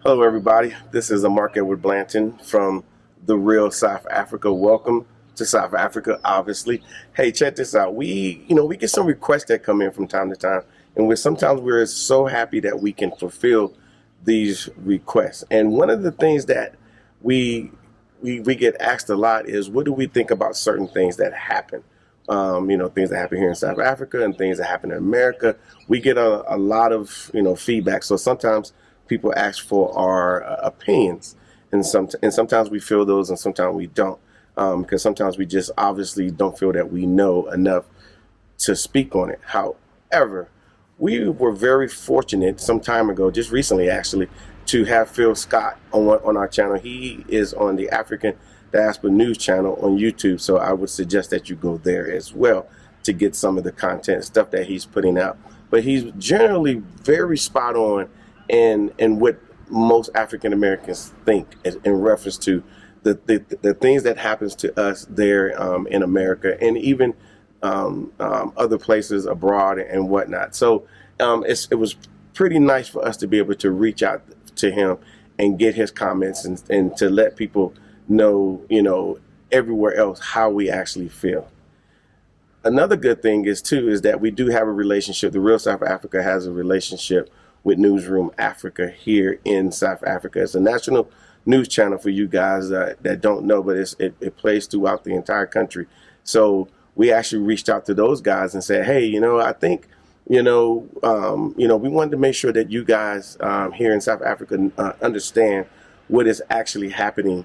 Hello, everybody. This is Mark Edward Blanton from the Real South Africa. Welcome to South Africa, obviously. Hey, check this out. We get some requests that come in from time to time, and sometimes we're so happy that we can fulfill these requests. And one of the things that we we get asked a lot is, what do we think about certain things that happen? Things that happen here in South Africa and things that happen in America. We get a lot of feedback. So sometimes people ask for our opinions, and sometimes we feel those, and sometimes we don't, because sometimes we just obviously don't feel that we know enough to speak on it. However, we were very fortunate some time ago, just recently actually, to have Phil Scott on our channel. He is on the African Diaspora News channel on YouTube, so I would suggest that you go there as well to get some of the content stuff that he's putting out. But he's generally very spot on in what most African Americans think in reference to the things that happens to us there in America, and even other places abroad and whatnot. So it was pretty nice for us to be able to reach out to him and get his comments, and to let people know, everywhere else how we actually feel. Another good thing is that we do have a relationship. The Real South Africa has a relationship with Newsroom Africa here in South Africa. It's a national news channel for you guys that don't know, but it plays throughout the entire country. So we actually reached out to those guys and said, hey, I think, we wanted to make sure that you guys here in South Africa understand what is actually happening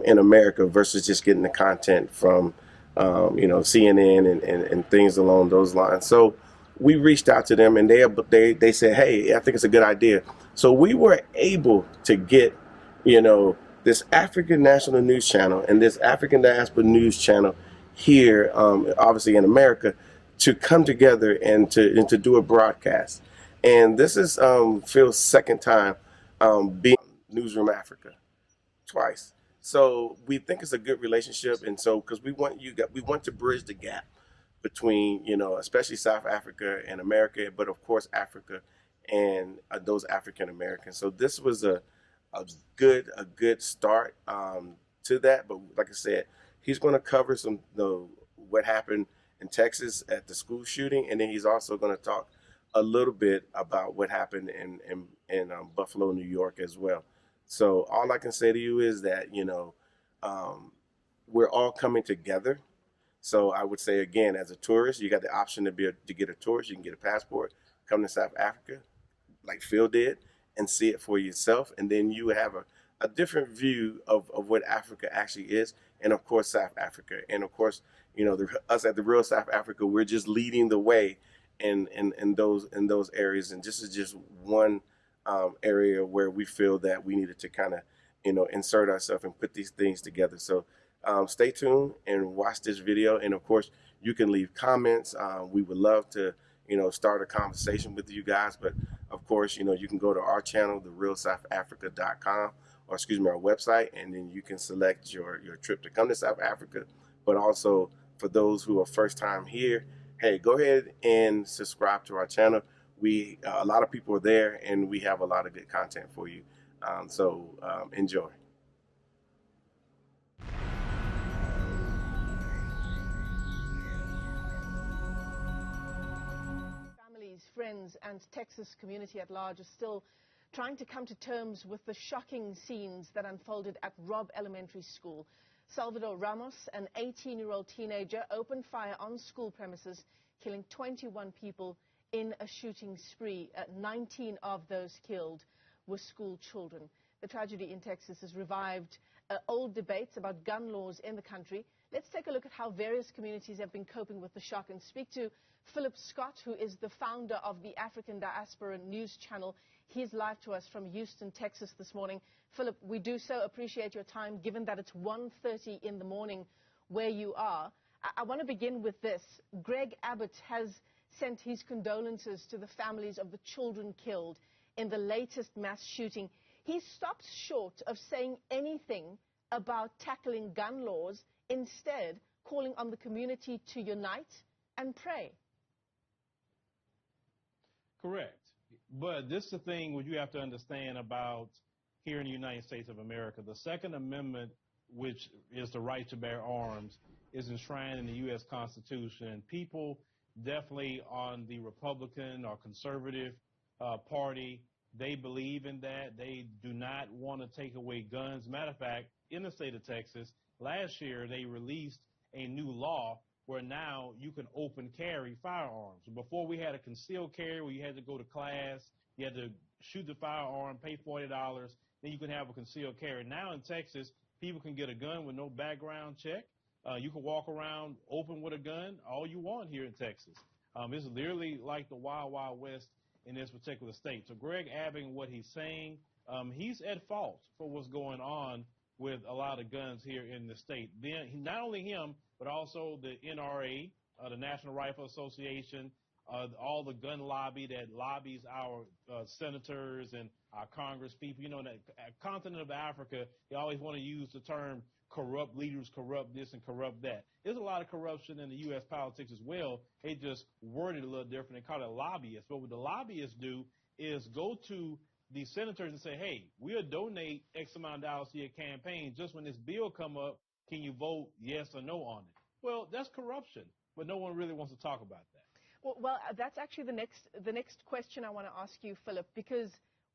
in America versus just getting the content from, CNN and things along those lines. So we reached out to them, and they said, hey, I think it's a good idea. So we were able to get, this African National News Channel and this African Diaspora News Channel here, obviously in America, to come together and to do a broadcast. And this is Phil's second time being Newsroom Africa, twice. So we think it's a good relationship, and so because we want to bridge the gap between especially South Africa and America, but of course Africa and those African Americans. So this was a good start to that. But like I said, he's going to cover what happened in Texas at the school shooting, and then he's also going to talk a little bit about what happened in Buffalo, New York as well. So all I can say to you is that we're all coming together. So I would say, again, as a tourist, you got the option to get a tourist. You can get a passport, come to South Africa, like Phil did, and see it for yourself. And then you have a different view of what Africa actually is, and of course South Africa. And of course, us at the Real South Africa, we're just leading the way in those areas. And this is just one area where we feel that we needed to kind of insert ourselves and put these things together. So stay tuned and watch this video, and of course you can leave comments. We would love to start a conversation with you guys, but of course you can go to our channel, therealsouthafrica.com, or excuse me, our website, and then you can select your trip to come to South Africa. But also for those who are first time here, hey, go ahead and subscribe to our channel. A lot of people are there, and we have a lot of good content for you. So enjoy. Families, friends, and Texas community at large are still trying to come to terms with the shocking scenes that unfolded at Robb Elementary School. Salvador Ramos, an 18-year-old teenager, opened fire on school premises, killing 21 people in a shooting spree. 19 of those killed were school children. The tragedy in Texas has revived old debates about gun laws in the country. Let's take a look at how various communities have been coping with the shock and speak to Philip Scott, who is the founder of the African Diaspora News channel. He's live to us from Houston, Texas this morning. Philip, we do so appreciate your time, given that it's 1:30 in the morning where you are. I want to begin with this. Greg Abbott has sent his condolences to the families of the children killed in the latest mass shooting. He stops short of saying anything about tackling gun laws, instead calling on the community to unite and pray. Correct. But this is the thing what you have to understand about here in the United States of America. The Second Amendment, which is the right to bear arms, is enshrined in the U.S. Constitution. And people definitely on the Republican or conservative party, they believe in that. They do not want to take away guns. Matter of fact, in the state of Texas, last year they released a new law where now you can open carry firearms. Before we had a concealed carry where you had to go to class, you had to shoot the firearm, pay $40, then you can have a concealed carry. Now in Texas, people can get a gun with no background check. You can walk around open with a gun all you want here in Texas. It's literally like the Wild Wild West in this particular state. So Greg Abbott, what he's saying, he's at fault for what's going on with a lot of guns here in the state. Then not only him, but also the NRA, the National Rifle Association, all the gun lobby that lobbies our senators and our Congress people. You know, that continent of Africa, they always want to use the term corrupt leaders, corrupt this and corrupt that. There's a lot of corruption in the U.S. politics as well. They just word it a little different and call it lobbyists. But what the lobbyists do is go to the senators and say, hey, we'll donate X amount of dollars to your campaign. Just when this bill come up, can you vote yes or no on it? Well, that's corruption, but no one really wants to talk about that. Well, that's actually the next question I want to ask you, Philip, because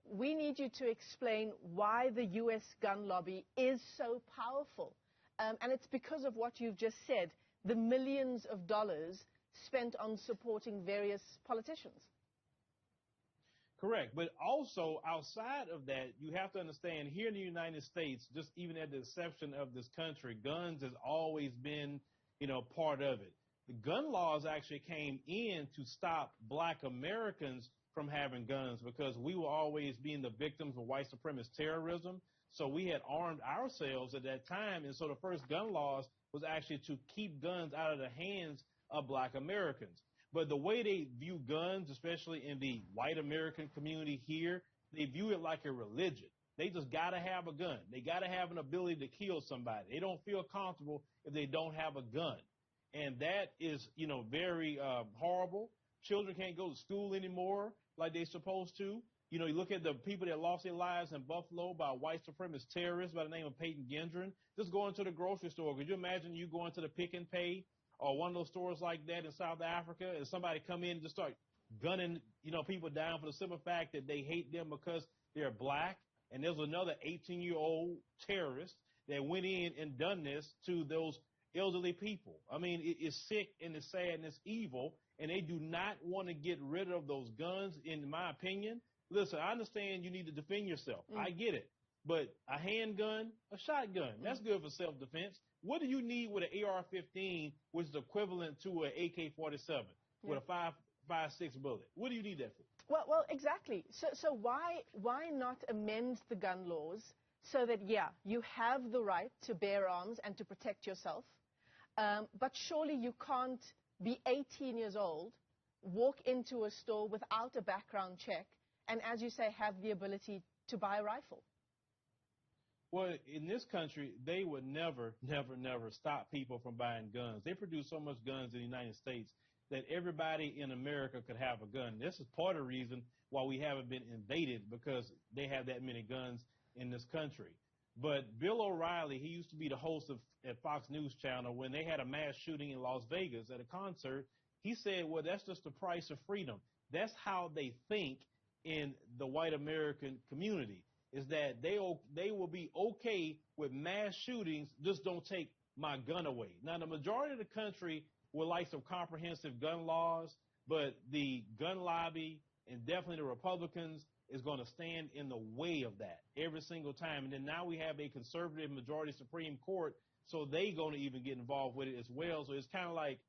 we need you to explain why the U.S. gun lobby is so powerful. And it's because of what you've just said, the millions of dollars spent on supporting various politicians. Correct. But also outside of that, you have to understand here in the United States, just even at the exception of this country, guns has always been, part of it. The gun laws actually came in to stop black Americans from having guns because we were always being the victims of white supremacist terrorism. So we had armed ourselves at that time. And so the first gun laws was actually to keep guns out of the hands of black Americans. But the way they view guns, especially in the white American community here, they view it like a religion. They just got to have a gun. They got to have an ability to kill somebody. They don't feel comfortable if they don't have a gun. And that is, very horrible. Children can't go to school anymore like they're supposed to. You look at the people that lost their lives in Buffalo by white supremacist terrorists by the name of Peyton Gendron. Just going to the grocery store. Could you imagine you going to the Pick and Pay or one of those stores like that in South Africa and somebody come in and just start gunning, people down for the simple fact that they hate them because they're black? And there's another 18-year-old terrorist that went in and done this to those elderly people. I mean, it's sick and it's sad and it's evil, and they do not want to get rid of those guns, in my opinion. Listen, I understand you need to defend yourself. I get it. But a handgun, a shotgun, that's good for self-defense. What do you need with an AR-15, which is equivalent to an AK-47 with a 5.56 bullet? What do you need that for? Well, exactly. So why not amend the gun laws so that, you have the right to bear arms and to protect yourself, but surely you can't be 18 years old, walk into a store without a background check, and, as you say, have the ability to buy a rifle? Well, in this country, they would never stop people from buying guns. They produce so much guns in the United States that everybody in America could have a gun. This is part of the reason why we haven't been invaded, because they have that many guns in this country. But Bill O'Reilly, he used to be the host at Fox News Channel when they had a mass shooting in Las Vegas at a concert. He said, well, that's just the price of freedom. That's how they think in the white American community, is that they will be okay with mass shootings, just don't take my gun away. Now, the majority of the country would like some comprehensive gun laws, but the gun lobby and definitely the Republicans is going to stand in the way of that every single time. And then now we have a conservative majority Supreme Court, so they're going to even get involved with it as well. So it's kind of like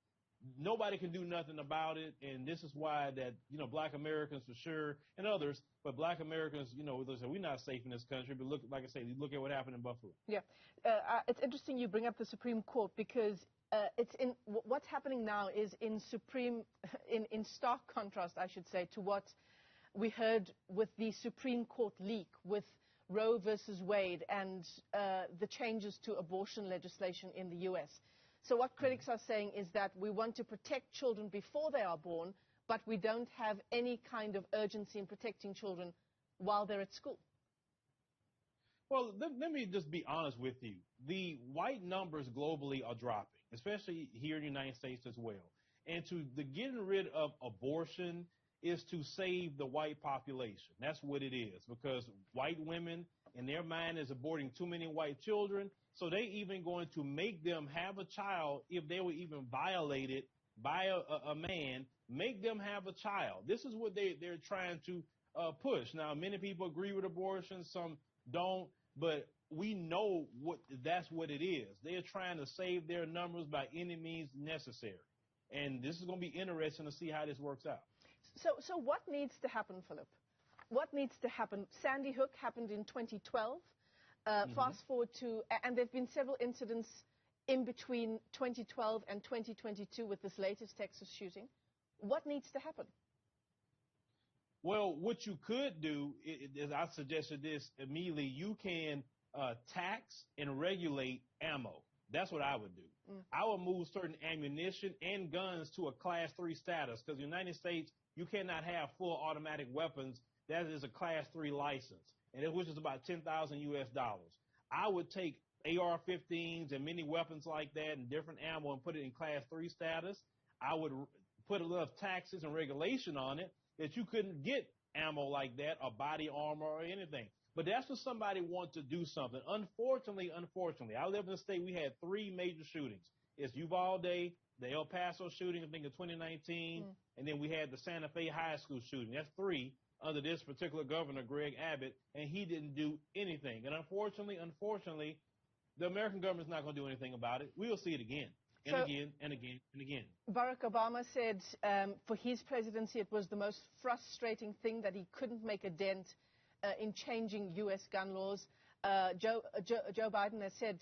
nobody can do nothing about it, and this is why that, black Americans for sure, and others, but black Americans, we're not safe in this country, but look, like I say, look at what happened in Buffalo. Yeah. It's interesting you bring up the Supreme Court, because what's happening now is in stark contrast, I should say, to what we heard with the Supreme Court leak with Roe versus Wade and the changes to abortion legislation in the U.S. So what critics are saying is that we want to protect children before they are born, but we don't have any kind of urgency in protecting children while they're at school. Well, let me just be honest with you. The white numbers globally are dropping, especially here in the United States as well. And to the getting rid of abortion is to save the white population. That's what it is, because white women in their mind is aborting too many white children. So they even going to make them have a child if they were even violated by a man, make them have a child. This is what they're trying to push. Now, many people agree with abortion, some don't, but we know that's what it is. They're trying to save their numbers by any means necessary. And this is going to be interesting to see how this works out. So what needs to happen, Philip? What needs to happen? Sandy Hook happened in 2012. Mm-hmm. Fast forward to, and there have been several incidents in between 2012 and 2022 with this latest Texas shooting. What needs to happen? Well, what you could do is I suggested this immediately. You can tax and regulate ammo. That's what I would do. Mm. I would move certain ammunition and guns to a class 3 status, because the United States, you cannot have full automatic weapons. That is a class 3 license, which is about 10,000 US dollars. I would take AR-15s and many weapons like that and different ammo and put it in class 3 status. I would put a little taxes and regulation on it that you couldn't get ammo like that or body armor or anything. But that's what somebody wants to do something. Unfortunately, I live in a state, we had 3 major shootings. It's Uvalde, the El Paso shooting, I think in 2019, and then we had the Santa Fe High School shooting. That's 3 under this particular governor, Greg Abbott, and he didn't do anything. And unfortunately, the American government's not going to do anything about it. We will see it again and again and again and again. Barack Obama said for his presidency it was the most frustrating thing that he couldn't make a dent in changing U.S. gun laws. Joe Biden has said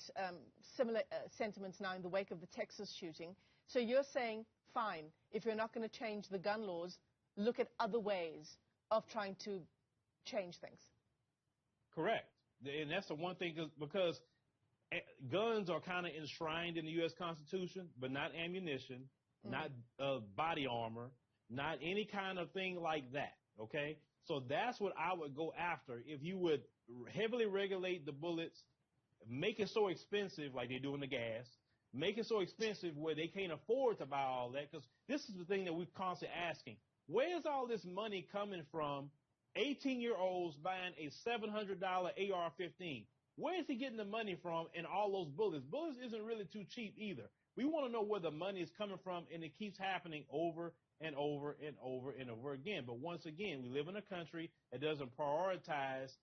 similar sentiments now in the wake of the Texas shooting. So you're saying, fine, if you're not going to change the gun laws, look at other ways of trying to change things. Correct. And that's the one thing, because guns are kind of enshrined in the U.S. Constitution, but not ammunition, not body armor, not any kind of thing like that, okay? So that's what I would go after. If you would heavily regulate the bullets, make it so expensive like they do in the gas, make it so expensive where they can't afford to buy all that, because this is the thing that we're constantly asking. Where's all this money coming from? 18-year-olds buying a $700 AR-15. Where is he getting the money from and all those bullets? Bullets isn't really too cheap either. We want to know where the money is coming from, and it keeps happening over and over and over and over again. But once again, we live in a country that doesn't prioritize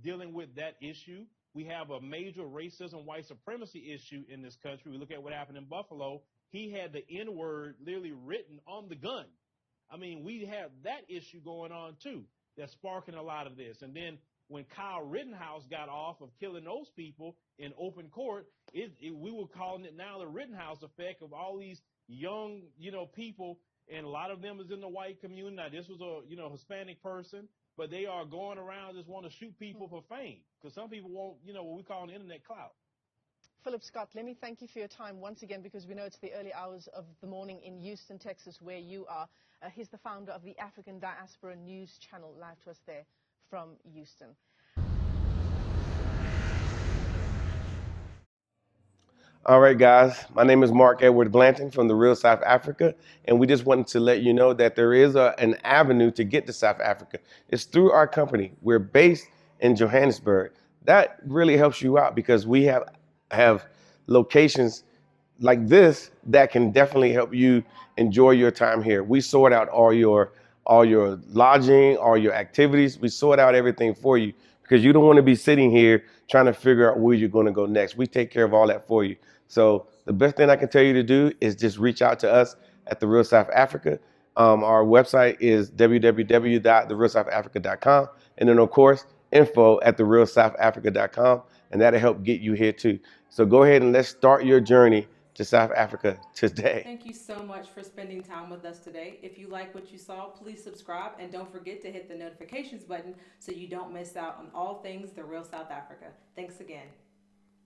dealing with that issue. We have a major racism, white supremacy issue in this country. We look at what happened in Buffalo. He had the N-word literally written on the gun. I mean, we have that issue going on too, that's sparking a lot of this. And then when Kyle Rittenhouse got off of killing those people in open court, we were calling it now the Rittenhouse effect of all these young, people, and a lot of them is in the white community. Now, this was a, Hispanic person, but they are going around just want to shoot people for fame, because some people want, what we call an internet clout. Philip Scott, let me thank you for your time once again, because we know it's the early hours of the morning in Houston, Texas, where you are. He's the founder of the African Diaspora News Channel, live to us there from Houston. All right, guys. My name is Mark Edward Blanton from the Real South Africa, and we just wanted to let you know that there is an avenue to get to South Africa. It's through our company. We're based in Johannesburg. That really helps you out, because we have locations like this that can definitely help you enjoy your time here. We sort out all your lodging, all your activities. We sort out everything for you, because you don't want to be sitting here trying to figure out where you're going to go next. We take care of all that for you. So the best thing I can tell you to do is just reach out to us at the Real South Africa. Our website is www.therealsouthafrica.com, and then of course info@therealsouthafrica.com, and that'll help get you here too. So go ahead and let's start your journey to South Africa today. Thank you so much for spending time with us today. If you like what you saw, please subscribe and don't forget to hit the notifications button so you don't miss out on all things The Real South Africa. Thanks again.